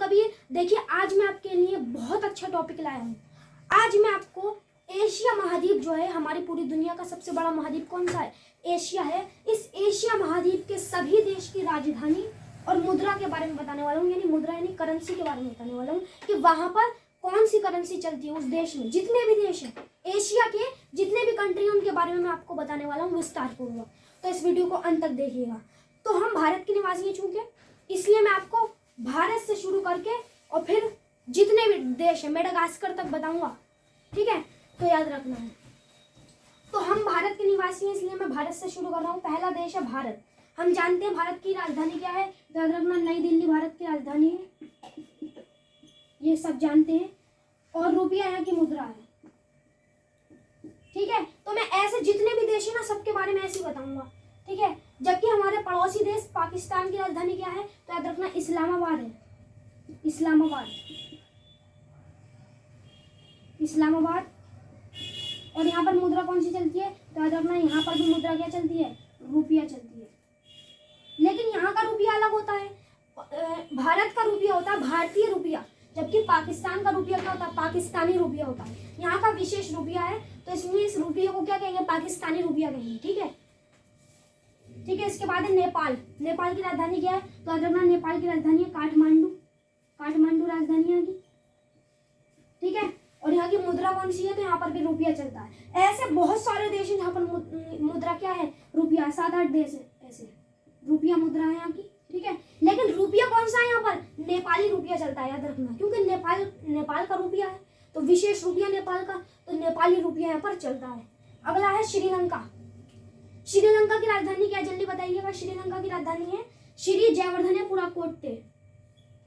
कबीर। देखिए आज मैं आपके लिए बहुत अच्छा टॉपिक लाया हूँ। आज मैं आपको एशिया महाद्वीप जो है, हमारी पूरी दुनिया का सबसे बड़ा महाद्वीप कौन सा है? एशिया है। इस एशिया महाद्वीप के सभी देश की राजधानी और मुद्रा के बारे में बताने वाला हूँ, यानी मुद्रा यानी करेंसी के बारे में बताने वाला हूँ कि वहां पर कौन सी करेंसी चलती है उस देश में। जितने भी देश हैं एशिया के, जितने भी कंट्री हैं, उनके बारे में मैं आपको बताने वाला हूँ विस्तार पूर्वक। तो इस वीडियो को अंत तक देखिएगा। तो हम भारत के निवासी हैं चूंकि, इसलिए मैं आपको भारत से शुरू करके और फिर जितने भी देश हैं मेडागास्कर तक बताऊंगा, ठीक है? तो याद रखना है। तो हम भारत के निवासी हैं, इसलिए मैं भारत से शुरू कर रहा हूँ। पहला देश है भारत। हम जानते हैं भारत की राजधानी क्या है, याद रखना, नई दिल्ली भारत की राजधानी है, ये सब जानते हैं। और रुपया यहाँ की मुद्रा है, ठीक है? तो मैं ऐसे जितने भी देश हैं ना, सबके बारे में ऐसे ही बताऊंगा, ठीक है? जबकि हमारे पड़ोसी देश पाकिस्तान की राजधानी क्या है, तो याद रखना इस्लामाबाद है। इस्लामाबाद, इस्लामाबाद। और यहाँ पर मुद्रा कौन सी चलती है, तो याद रखना यहाँ पर भी मुद्रा क्या चलती है, रुपया चलती है। लेकिन यहाँ का रुपया अलग होता है। भारत का रुपया होता है भारतीय रुपया, जबकि पाकिस्तान का रुपया क्या होता है, पाकिस्तानी रुपया होता है। यहाँ का विशेष रुपया है, तो इसलिए इस रुपये को क्या कहेंगे, पाकिस्तानी रुपया कहेंगे, ठीक है? ठीक है। इसके बाद है नेपाल। नेपाल की राजधानी क्या है, तो याद रखना नेपाल की राजधानी है काठमांडू। काठमांडू राजधानी यहाँ की, ठीक है? और यहाँ की मुद्रा कौन सी है, तो यहाँ पर भी रुपया चलता है। ऐसे बहुत सारे देश हैं जहाँ पर मुद्रा क्या है, रुपया। 7-8 देश है ऐसे, रुपया मुद्रा है यहाँ की, ठीक है? लेकिन रुपया कौन सा है यहाँ पर, नेपाली रुपया चलता है, याद रखना, क्योंकि नेपाल का रुपया है, तो विशेष रुपया नेपाल का, तो नेपाली रुपया यहाँ पर चलता है। अगला है श्रीलंका। श्रीलंका की राजधानी क्या है, जल्दी बताइएगा। श्रीलंका की राजधानी है श्री जयवर्धनेपुराकोट्टे।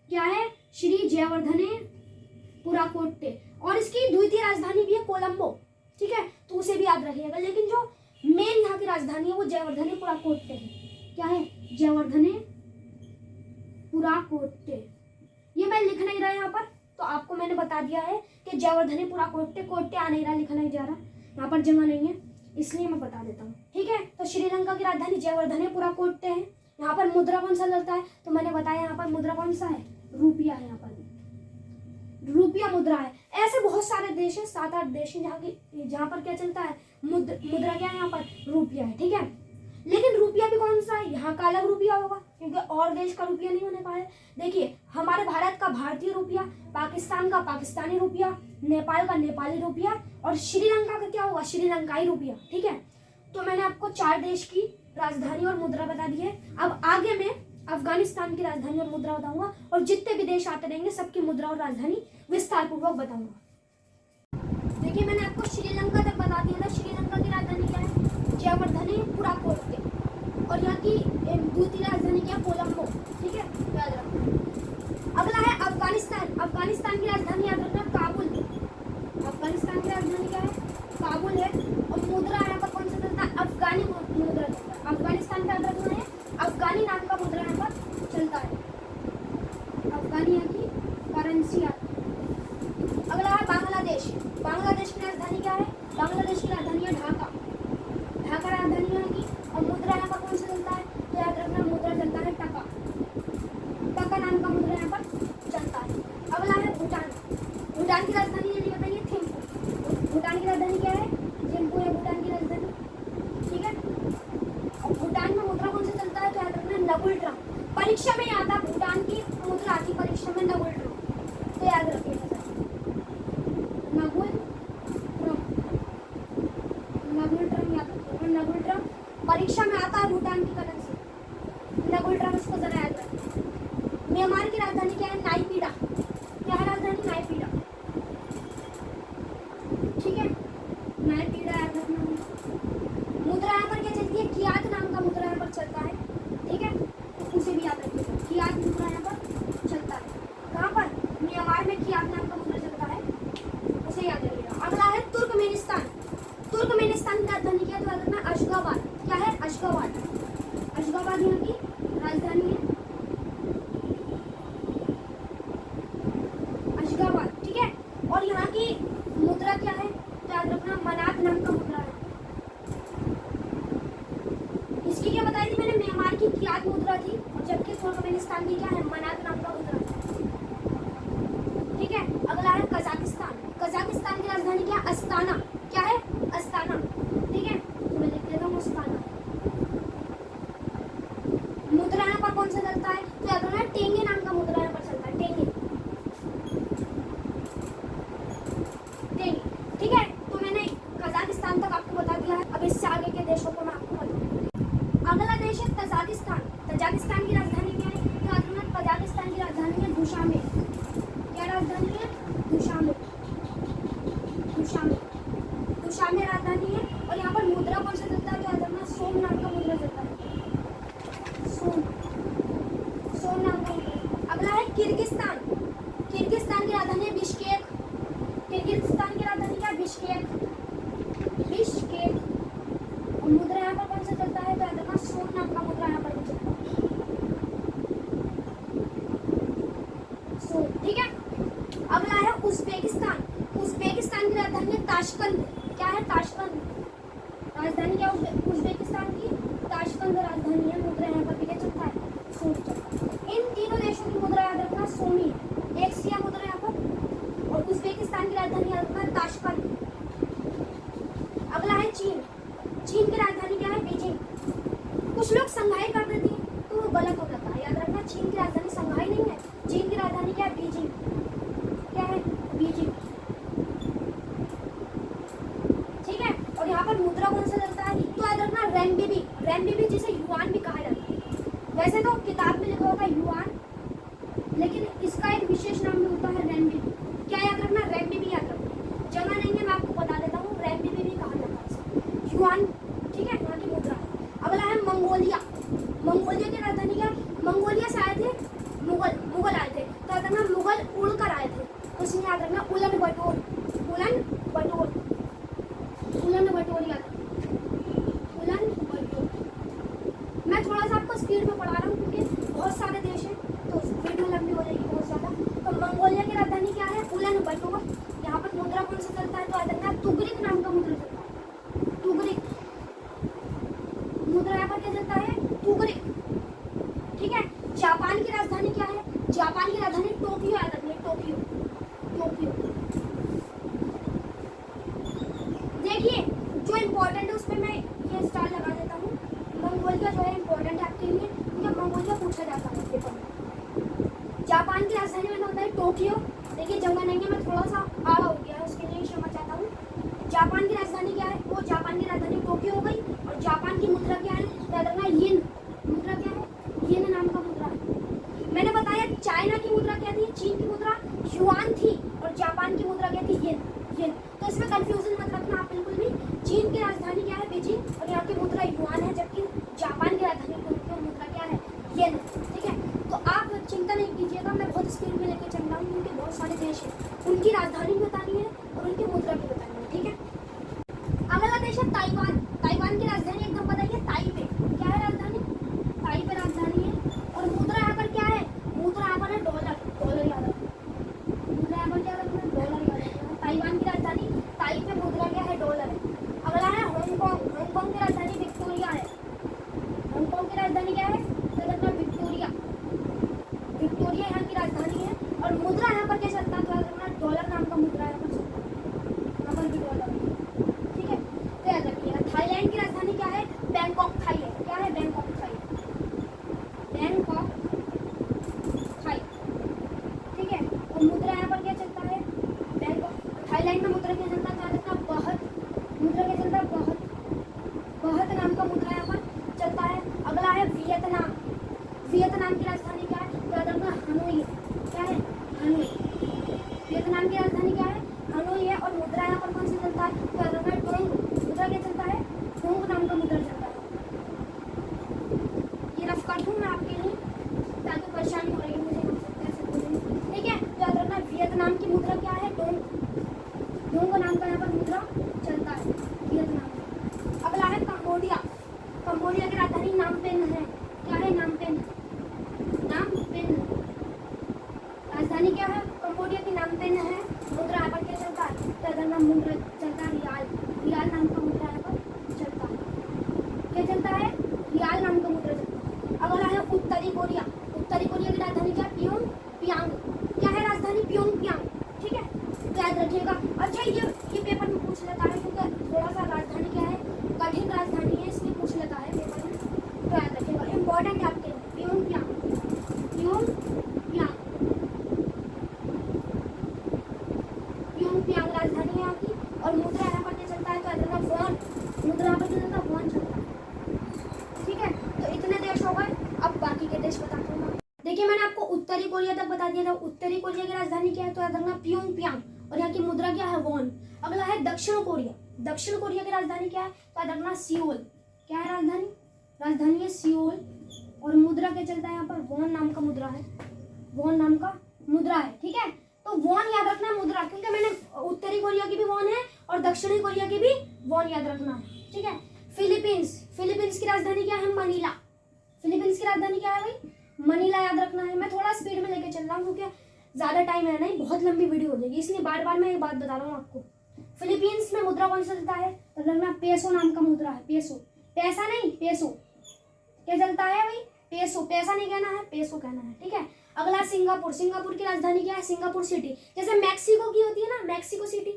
क्या है, श्री जयवर्धनेपुराकोट्टे। और इसकी द्वितीय राजधानी भी है कोलंबो, ठीक है? तो उसे भी याद रखिएगा। लेकिन जो मेन यहाँ की राजधानी है वो जयवर्धनेपुराकोट्टे है। क्या है, जयवर्धनेपुराकोट्टे। ये मैं लिख नहीं रहा यहाँ पर, तो आपको मैंने बता दिया है कि जयवर्धनेपुराकोट्टे। कोट्टे आ नहीं रहा, लिखा नहीं जा रहा, यहाँ पर जगह नहीं है, इसलिए मैं बता देता हूँ, ठीक है? तो श्रीलंका की राजधानी जयवर्धनेपुराकोट्टे है। यहाँ पर मुद्रा कौन सा चलता है, तो मैंने बताया यहाँ पर मुद्रा कौन सा है, रुपया है। यहाँ पर रुपया मुद्रा है। ऐसे बहुत सारे देश हैं, 7-8 देश हैं जहाँ पर क्या चलता है, मुद्रा क्या है, यहाँ पर रुपया है, ठीक है? लेकिन रुपया भी कौन सा है, यहाँ का अलग रुपया होगा, क्योंकि और देश का रुपया नहीं होने का है। देखिए, हमारे भारत का भारतीय रुपया, पाकिस्तान का पाकिस्तानी रुपया, नेपाल का नेपाली रुपया, और श्रीलंका का क्या होगा, श्रीलंकाई रुपया, ठीक है? तो मैंने आपको 4 देश की राजधानी और मुद्रा बता दी है। अब आगे मैं अफगानिस्तान की राजधानी और मुद्रा बताऊंगा, और जितने भी देश आते रहेंगे सबकी मुद्रा और राजधानी विस्तार पूर्वक बताऊंगा। देखिए, मैंने आपको श्रीलंका तक बता दिया था। श्रीलंका की राजधानी क्या है, जयवर्धनेपुराकोट्टे। और यहाँ की द्वितीय राजधानी क्या है, कोलंबो, ठीक है? याद रखना। अगला है अफगानिस्तान। अफगानिस्तान की राजधानी याद रखना काबुल। अफगानिस्तान की राजधानी क्या है, काबुल है। और मुद्रा यहाँ पर कौन सा चलता है, अफगानी मुद्रा चलता है। अफगानिस्तान का याद रखना है, अफगानी नाम का मुद्रा यहाँ पर चलता है। अफगानी यहाँ की करेंसी आती है। अगला है बांग्लादेश। बांग्लादेश की राजधानी क्या है, बांग्लादेश की राजधानी है ढाका। ढाका राजधानी यहाँ की। और मुद्रा यहाँ पर कौन सा चलता है, तो याद रखना मुद्रा चलता है टका। टका नाम का मुद्रा यहाँ पर चलता है। अगला है भूटान। भूटान की राजधानी ये बताइए, थिम्पू। भूटान की राजधानी क्या है, थिम्पू है भूटान की राजधानी, ठीक है? और भूटान में मुद्रा कौन सा चलता है, तो याद रखना नगुल ट्रम। परीक्षा में आता है भूटान की मुद्रा आती, परीक्षा में नगुल ट्रम, तो याद रखिएगा नगुल ट्रम। नगुल ट्रम याद रखिएगा, नगुल ट्रम परीक्षा में आता है भूटान की करेंसी, नगुल ट्रम, इसको जरा याद रखिए। म्यांमार की राजधानी क्या है, नायपीडा। क्या है राजधानी, नायपीडा, ठीक है? नायपीडा याद रखना। मुद्रा यहाँ पर क्या चलती है, कियात नाम का मुद्रा यहाँ पर चलता है, ठीक है? तो उसे भी याद रखिएगा, कियात मुद्रा यहाँ पर चलता है। कहाँ पर, म्यांमार में कियात नाम का मुद्रा चलता है, उसे याद रखिएगा। अगला है तुर्कमेनिस्तान। तुर्कमेनिस्तान की राजधानी क्या है, तो याद रखना अशगाबाद। क्या है, अशगाबाद। अशगाबाद यहाँ की राजधानी है, अशगाबाद, ठीक है? और यहाँ की मुद्रा क्या है, तो याद रखना मनात नाम का मुद्रा है। इसकी क्या बताई थी मैंने, म्यांमार की कियात मुद्रा थी, और जबकि तुर्कमेनिस्तान की क्या है, मनात नाम का मुद्रा है। दुशान्बे। क्या राजधानी है? दुशान्बे। दुशान्बे, दुशान्बे राजधानी है। और यहाँ पर मुद्रा कौन सा चलता है? तो याद रखना सोम नाम का मुद्रा चलता है। सोम, सोम नाम का मुद्रा। अगला है किर्गिस्तान। किर्गिस्तान की राजधानी है बिश्केक। किर्गिस्तान की राजधानी क्या है? Bishkek, Bishkek. और मुद्रा यहाँ पर कौन सा चलता है? तो याद रखना सोम नाम का मुद्रा यहाँ पर भी चलता है। सोम, ठीक है। अगला है उज्बेकिस्तान। उज्बेकिस्तान की राजधानी है ताशकंद। क्या है? ताशकंद। राजधानी क्या है उज्बेकिस्तान की? ताशकंद राजधानी है। मुद्रा यहाँ पर भी क्या चलता है? सोम चलता है। इन तीनों देशों की मुद्रा याद रखना सोमी है। एक सिया मुद्रा यहाँ पर। और उज्बेकिस्तान की राजधानी याद रखना ताशकंद। अगला है चीन। चीन की राजधानी क्या है? बीजिंग। कुछ लोग संघाई कर देते हैं तो वो गलत हो जाता है। याद रखना चीन की राजधानी संघाई नहीं है। चीन की राजधानी क्या है? बीजिंग। क्या है? बीजिंग, ठीक है। और यहाँ पर मुद्रा कौन सा चलता है? तो याद रखना रेमबीबी। रेमबीबी जिसे युआन भी कहा जाता है। वैसे तो किताब में लिखा होगा युआन, लेकिन इसका एक विशेष नाम भी होता है रेमबीबी। क्या याद रखना? रेमबीबी याद रखना। जगह नहीं है, मैं आपको बता देता हूँ। रेमबीबी भी कहा जाता है इसे। युआन, ठीक है, यहाँ की मुद्रा। अगला है मंगोलिया। मंगोलिया की राजधानी क्या? मंगोलिया से आए थे मुगल आए थे। तो याद रखना मुगल उड़कर आए थे, तो इसमें याद रखना उलन बटोर। उलन बटोर, उलन बटोर याद रखना। उलन बटोर। मैं थोड़ा सा आपको स्पीड में पढ़ा रहा हूँ क्योंकि बहुत सारे देश हैं तो वीडियो लंबी हो जाएगी बहुत ज़्यादा। तो मंगोलिया की राजधानी क्या है? उलन बटोर। यहाँ पर मुद्रा कौन सा चलता है? तो याद रखना तुगरिक नाम का मुद्रा चलता है। तुगरिक मुद्रा यहाँ पर क्या चलता है? तुगरिक, ठीक है। जापान की राजधानी क्या है? जापान की राजधानी टोक्यो याद रखना। Tokyo, Tokyo. देखिए जो इम्पोर्टेंट है उस पर मैं ये स्टार लगा देता हूँ। मंगोलिया जो है इम्पोर्टेंट है आपके लिए क्योंकि मंगोलिया पूछा जाता है पेपर में। जापान की राजधानी में होता है टोक्यो। देखिए जगह नहीं है, मैं थोड़ा सा आड़ा हो गया है, उसके लिए क्षमा चाहता हूँ। जापान की राजधानी क्या है? वो जापान की राजधानी टोक्यो हो गई। और जापान की मुद्रा क्या है? याद रखना येन। मुद्रा क्या है? येन नाम का मुद्रा है। मैंने बताया चाइना की मुद्रा क्या थी? चीन की मुद्रा युआन थी। और जापान की मुद्रा क्या थी? येन। येन, तो इसमें कंफ्यूजन मत रखना आप बिल्कुल भी। चीन की राजधानी क्या है? बीजिंग। और यहाँ की मुद्रा युआन है, जबकि जापान की राजधानी टोक्यो, मुद्रा क्या है? येन, ठीक है। तो आप चिंता नहीं कीजिएगा, मैं बहुत स्पीड में लेकर चल रहा हूँ क्योंकि बहुत सारे देश हैं, उनकी राजधानी भी बतानी है और उनकी मुद्रा भी बतानी है, ठीक है। अगला देश है ताइवान। ताइवान की राजधानी एकदम बताइए? ताइपे। क्या है राजधानी? ताइपे राजधानी है। और मुद्रा यहाँ पर क्या है? मुद्रा यहाँ पर है डॉलर। डॉलर याद रखना। मुद्रा यहाँ पर क्या रखना? डॉलर याद रखना। ताइवान की राजधानी ताइपे, मुद्रा क्या है? डॉलर है। अगला है हांगकांग। हांगकांग की राजधानी विक्टोरिया है। हांगकांग की राजधानी क्या है? तो रखना विक्टोरिया। विक्टोरिया यहाँ की राजधानी है। और मुद्रा यहाँ पर क्या चलता है? तो याद रखना डॉलर नाम का मुद्रा यहाँ पर चलता है। यहाँ पर भी डॉलर है, ठीक है। तो याद रखिएगा। थाईलैंड की राजधानी क्या है? बैंकॉक। थाईलैंड क्या है? बैंकॉक। थाई, बैंकॉक, थाई, ठीक है। और मुद्रा यहाँ पर क्या चलता है? बैंकॉक। थाईलैंड में मुद्रा क्या चलता है? तो याद रखना बहुत। मुद्रा क्या चलता है? बहुत। बहुत नाम का मुद्रा यहाँ पर चलता है। अगला है वियतनाम। वियतनाम की राजधानी क्या है? तो याद रखना हनोई। क्या है? हनोई। वियतनाम की राजधानी क्या है? हनोई है। और मुद्रा यहाँ पर कौन सा चलता है? तो याद रखना डोंग। मुद्रा क्या चलता है? डोंग नाम का मुद्रा चलता है। ये रफ कर दूँ मैं आपके लिए ताकि परेशानी हो रही है मुझे कैसे बोलूँ, ठीक है। तो याद रखना वियतनाम की मुद्रा क्या है? डोंग। डोंग नाम का यहाँ पर मुद्रा चलता है वियतनाम में। अगला है कंबोडिया। कंबोडिया की राजधानी नामपेन है। क्या है? नामपेन। नामपेन राजधानी क्या है? कंबोडिया की नामपेन है। मुद्रा यहाँ पर क्या चलता है? तो अगर नाम मुद्रा चलता है रियाल। रियाल नाम का मुद्रा यहाँ पर चलता है। क्या चलता है? रियाल नाम का मुद्रा चलता है। अगला है उत्तरी कोरिया। उत्तरी कोरिया की राजधानी क्या? प्योंग पियांग। क्या है राजधानी? प्योंग पियांग, ठीक है। तो याद रखिएगा। अच्छा ये पेपर में पूछ लेता है क्योंकि थोड़ा सा राजधानी क्या है? कठिन राजधानी है, इसलिए पूछ लेता है पेपर में। तो याद रखिएगा, इम्पोर्टेंट है आपके लिए। प्योंग पियांग, प्योंग पियांग, प्योंग पियांग राजधानी है यहाँ की। और मुद्रा यहाँ पर क्या चलता है? तो याद रखना उत्तरी कोरिया तक बता दिया था। उत्तरी कोरिया की राजधानी क्या है, तो याद रखना प्योंगयांग, और यहाँ की मुद्रा क्या है, वॉन। अगला है दक्षिण कोरिया। दक्षिण कोरिया की राजधानी क्या है, तो याद रखना सियोल। क्या है राजधानी, राजधानी है सियोल, और मुद्रा क्या चलता है यहाँ पर, वॉन नाम का मुद्रा है, वॉन नाम का मुद्रा है। ठीक है, तो वॉन याद रखना है मुद्रा, क्योंकि मैंने उत्तरी कोरिया की भी वॉन है और दक्षिणी कोरिया की भी वॉन याद रखना है। ठीक है, फिलीपींस, फिलीपींस की राजधानी क्या है, मनीला। फिलीपींस की राजधानी क्या है भाई, मनीला याद रखना है। मैं थोड़ा स्पीड में लेके चल रहा हूँ क्योंकि ज़्यादा टाइम है नहीं, बहुत लंबी वीडियो हो जाएगी, इसलिए बार बार मैं एक बात बता रहा हूँ आपको। फिलीपींस में मुद्रा कौन सा चलता है, तो लगना पेसो नाम का मुद्रा है, पेसो, पैसा नहीं, पेसो। क्या चलता है भाई, पेसो, पैसा नहीं कहना है, पेसो कहना है। ठीक है, अगला सिंगापुर। सिंगापुर की राजधानी क्या है, सिंगापुर सिटी। जैसे मैक्सिको की होती है ना, मैक्सिको सिटी,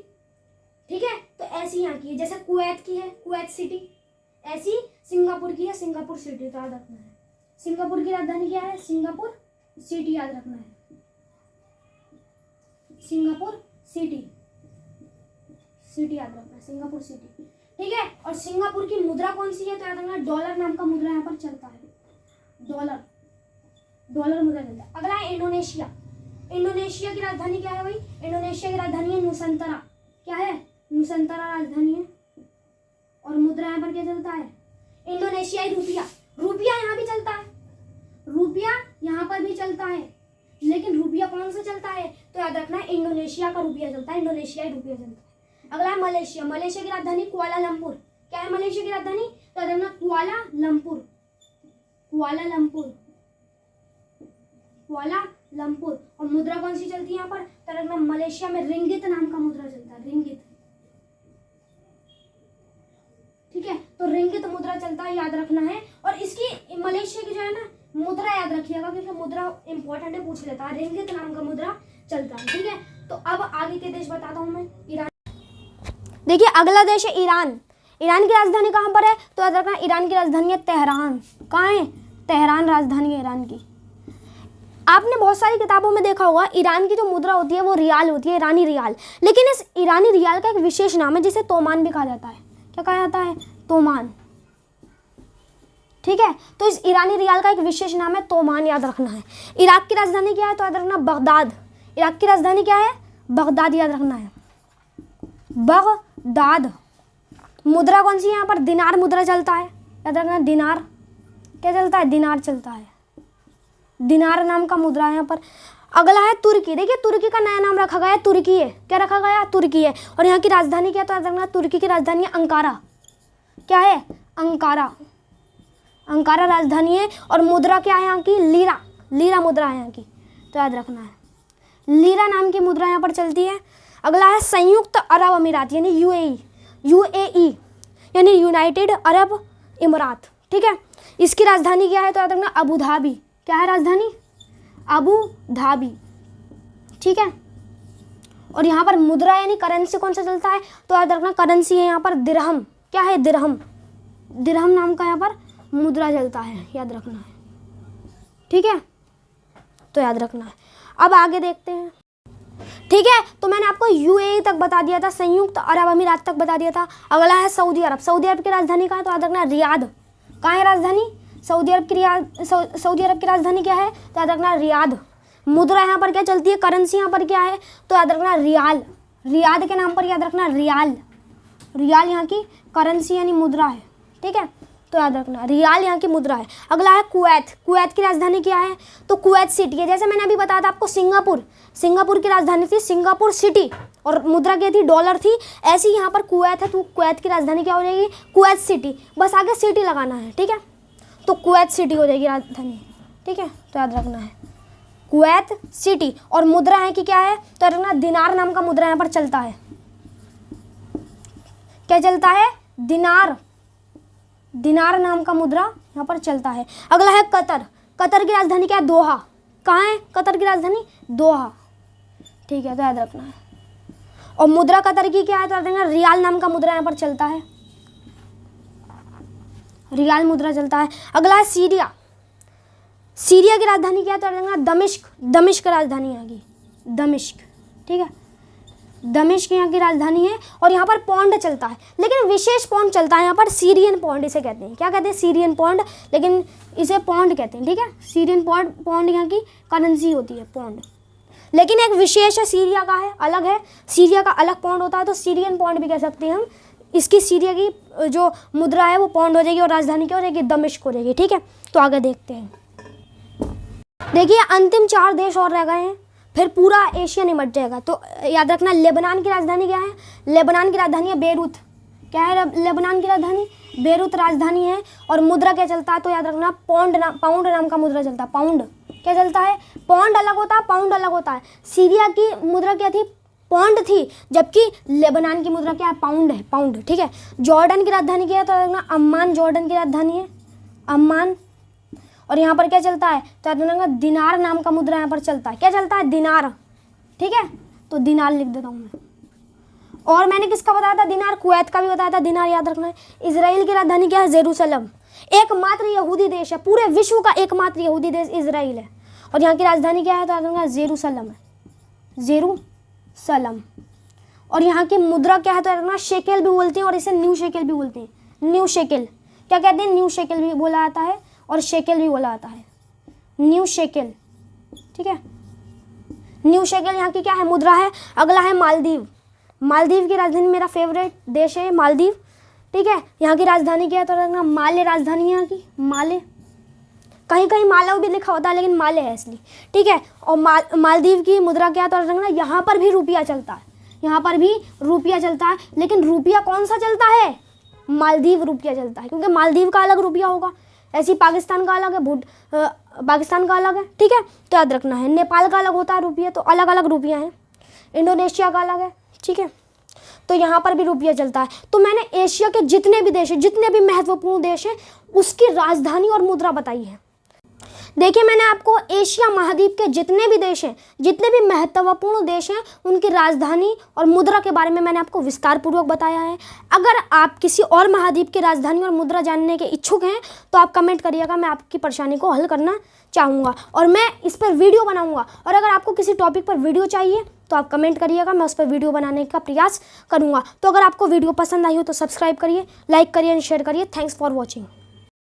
ठीक है, तो ऐसी यहाँ की है। जैसे कुवैत की है, कुवैत सिटी, ऐसी सिंगापुर की है, सिंगापुर सिटी। तो याद रखना है सिंगापुर की राजधानी क्या है, सिंगापुर सिटी याद रखना है, सिंगापुर सिटी, सिटी याद रखना है, सिंगापुर सिटी। ठीक है, और सिंगापुर की मुद्रा कौन सी है, तो याद रखना डॉलर नाम का मुद्रा यहाँ पर चलता है, डॉलर, डॉलर मुद्रा चलता है। अगला है इंडोनेशिया। इंडोनेशिया की राजधानी क्या है भाई, इंडोनेशिया की राजधानी है नुसंतरा। क्या है, नुसंतरा राजधानी है, और मुद्रा यहाँ पर क्या चलता है, इंडोनेशियाई रुपया। रुपया यहाँ भी चलता है, रुपया यहाँ पर भी चलता है, लेकिन रुपया कौन सा चलता है, तो याद रखना है इंडोनेशिया का रुपया चलता है, इंडोनेशियाई रुपया चलता है। अगला है मलेशिया। मलेशिया की राजधानी कुआलालंपुर। क्या है मलेशिया की राजधानी, तो याद रखना कुआलालंपुर, कुआलालंपुर, कुआलालंपुर। और मुद्रा कौन सी चलती है यहाँ पर, तो याद रखना मलेशिया में रिंगित नाम का मुद्रा चलता है, रिंगित। ठीक है, तो रिंगित मुद्रा चलता है, याद रखना है। और इसकी मलेशिया की जो है ना मुद्रा याद रखिएगा, क्योंकि मुद्रा इंपॉर्टेंट है, पूछ लेता है। रिंगित नाम का मुद्रा चलता है। ठीक है, तो अब आगे के देश बताता हूँ मैं। ईरान, देखिए अगला देश है ईरान। ईरान की राजधानी कहाँ पर है, तो याद रखना ईरान की राजधानी है तेहरान। कहाँ है, तेहरान राजधानी है ईरान की। आपने बहुत सारी किताबों में देखा होगा ईरान की जो मुद्रा होती है वो रियाल होती है, ईरानी रियाल। लेकिन इस ईरानी रियाल का एक विशेष नाम है जिसे तोमान भी कहा जाता है। क्या कहा जाता है, तोमान। ठीक है, तो इस ईरानी रियाल का एक विशेष नाम है तोमान, याद रखना है। इराक की राजधानी क्या है, तो याद रखना बगदाद। इराक की राजधानी क्या है, बगदाद याद रखना है, बगदाद। मुद्रा कौन सी है यहाँ पर, दिनार मुद्रा चलता है, याद रखना दिनार। क्या चलता है, दिनार चलता है, दिनार नाम का मुद्रा है यहाँ पर। अगला है तुर्की। देखिए तुर्की का नया नाम रखा गया है, तुर्की है। क्या रखा गया, तुर्की है। और यहाँ की राजधानी क्या है, तो याद रखना तुर्की की राजधानी है अंकारा। क्या है, अंकारा, अंकारा राजधानी है। और मुद्रा क्या है यहाँ की, लीरा, लीरा मुद्रा है यहाँ की, तो याद रखना है लीरा नाम की मुद्रा यहाँ पर चलती है। अगला है संयुक्त अरब अमीरात यानी यूएई, यूएई यानी यूनाइटेड अरब इमरात। ठीक है, इसकी राजधानी क्या है, तो याद रखना अबू धाबी। क्या है राजधानी, अबू धाबी। ठीक है, और यहाँ पर मुद्रा यानी करेंसी कौन सा चलता है, तो याद रखना करेंसी है यहाँ पर दिरहम। क्या है, दिरहम, दिरहम नाम का यहाँ पर मुद्रा चलता है, याद रखना है। ठीक है, तो याद रखना है। अब आगे देखते हैं। ठीक है, तो मैंने आपको यूएई तक बता दिया था, संयुक्त अरब अमीरात तक बता दिया था। अगला है सऊदी अरब। सऊदी अरब की राजधानी कहाँ है, तो याद रखना रियाद। कहाँ है राजधानी, सऊदी अरब की सऊदी अरब की राजधानी क्या है, तो याद रखना रियाद। मुद्रा यहाँ पर क्या चलती है, करेंसी यहाँ पर क्या है, तो याद रखना रियाल। रियाद के नाम पर याद रखना रियाल, रियाल यहाँ की करेंसी यानी मुद्रा है। ठीक है, तो याद रखना रियाल यहाँ की मुद्रा है। अगला है कुवैत। कुवैत की राजधानी क्या है, तो कुवैत सिटी है। जैसे मैंने अभी बताया था आपको सिंगापुर, सिंगापुर की राजधानी थी सिंगापुर सिटी और मुद्रा क्या थी, डॉलर थी। ऐसी यहाँ पर कुवैत है, तो कुवैत की राजधानी क्या हो जाएगी, कुवैत सिटी। बस आगे सिटी लगाना है। ठीक है, तो कुवैत सिटी हो जाएगी राजधानी। ठीक है, तो याद रखना है कुवैत सिटी। और मुद्रा है कि क्या है, तो याद रखना दिनार नाम का मुद्रा यहाँ पर चलता है। क्या चलता है, दिनार, दिनार नाम का मुद्रा यहाँ पर चलता है। अगला है कतर। कतर की राजधानी क्या है, दोहा। कहाँ है कतर की राजधानी, दोहा। ठीक है, तो याद रखना है। और मुद्रा कतर की क्या है, तो याद रखना रियाल नाम का मुद्रा यहाँ पर चलता है, रियाल मुद्रा चलता है। अगला है सीरिया। सीरिया की राजधानी क्या है, तो याद रखना दमिश्क। दमिश्क राजधानी यहाँ की, दमिश्क। ठीक है, दमिश्क यहाँ की राजधानी है और यहाँ पर पौंड चलता है, लेकिन विशेष पौंड चलता है यहाँ पर, सीरियन पौंड इसे कहते हैं। क्या कहते हैं? सीरियन पौंड, लेकिन इसे पौंड कहते हैं, ठीक है। सीरियन पौंड, पौंड यहाँ की करेंसी होती है, पौंड। लेकिन एक विशेष है, सीरिया का है, अलग है, सीरिया का अलग पौंड होता है, तो सीरियन पौंड भी कह सकते हैं हम। इसकी सीरिया की जो मुद्रा है वो पौंड हो जाएगी और राजधानी क्या हो जाएगी? दमिश्क हो जाएगी, ठीक है। तो आगे देखते हैं। देखिए अंतिम 4 देश और रह गए हैं, फिर पूरा एशिया निमट जाएगा। तो याद रखना, लेबनान की राजधानी क्या है? लेबनान की राजधानी है बेरूत। क्या है लेबनान की राजधानी? बेरूत राजधानी है। और मुद्रा क्या चलता है? तो याद रखना, पाउंड नाम का मुद्रा चलता है। पाउंड क्या चलता है? पौंड अलग होता है, पाउंड अलग होता है। सीरिया की मुद्रा क्या थी? पौंड थी, जबकि लेबनान की मुद्रा क्या है? पाउंड है, पाउंड, ठीक है। जॉर्डन की राजधानी क्या है? तो याद रखना, अम्मान जॉर्डन की राजधानी है, अम्मान। और यहाँ पर क्या चलता है? तो याद रखना, दिनार नाम का मुद्रा यहाँ पर चलता है। क्या चलता है? दिनार, ठीक है। तो दिनार लिख देता हूँ मैं। और मैंने किसका बताया था? दिनार। कुवैत का भी बताया था दिनार, याद रखना है। इजराइल की राजधानी क्या है? जेरूसलम। एकमात्र यहूदी देश है, पूरे विश्व का एकमात्र यहूदी देश इजराइल है। और यहाँ की राजधानी क्या है? तो याद रखना, जेरूसलम है, जेरूसलम। और यहाँ की मुद्रा क्या है? तो याद रखना, शेकेल भी बोलते हैं और इसे न्यू शेकेल भी बोलते हैं। न्यू शेकेल क्या कहते हैं? न्यू शेकेल भी बोला जाता है और शेकेल भी बोला जाता है, न्यू शेकेल, ठीक है। न्यू शेकेल यहाँ की क्या है? मुद्रा है। अगला है मालदीव। मालदीव की राजधानी, मेरा फेवरेट देश है मालदीव, ठीक है। यहाँ की राजधानी क्या है? तो रखना, माले राजधानी है यहाँ की, माले। कहीं कहीं मालव भी लिखा होता है, लेकिन माले है इसलिए, ठीक है। और मालदीव की मुद्रा क्या है? तो रखना, यहाँ पर भी रुपया चलता है, यहाँ पर भी रुपया चलता है। लेकिन रुपया कौन सा चलता है? मालदीव रुपया चलता है, क्योंकि मालदीव का अलग रुपया होगा, ऐसे ही पाकिस्तान का अलग है, पाकिस्तान का अलग है, ठीक है। तो याद रखना है, नेपाल का अलग होता है रुपया, तो अलग अलग रुपया हैं। इंडोनेशिया का अलग है, ठीक है। तो यहाँ पर भी रुपया चलता है। तो मैंने एशिया के जितने भी देश हैं, जितने भी महत्वपूर्ण देश हैं, उसकी राजधानी और मुद्रा बताई है। देखिए मैंने आपको एशिया महाद्वीप के जितने भी देश हैं, जितने भी महत्वपूर्ण देश हैं, उनकी राजधानी और मुद्रा के बारे में मैंने आपको विस्तार पूर्वक बताया है। अगर आप किसी और महाद्वीप की राजधानी और मुद्रा जानने के इच्छुक हैं तो आप कमेंट करिएगा, मैं आपकी परेशानी को हल करना चाहूँगा और मैं इस पर वीडियो बनाऊँगा। और अगर आपको किसी टॉपिक पर वीडियो चाहिए तो आप कमेंट करिएगा, मैं उस पर वीडियो बनाने का प्रयास करूँगा। तो अगर आपको वीडियो पसंद आई हो तो सब्सक्राइब करिए, लाइक करिए, शेयर करिए। Thanks for watching.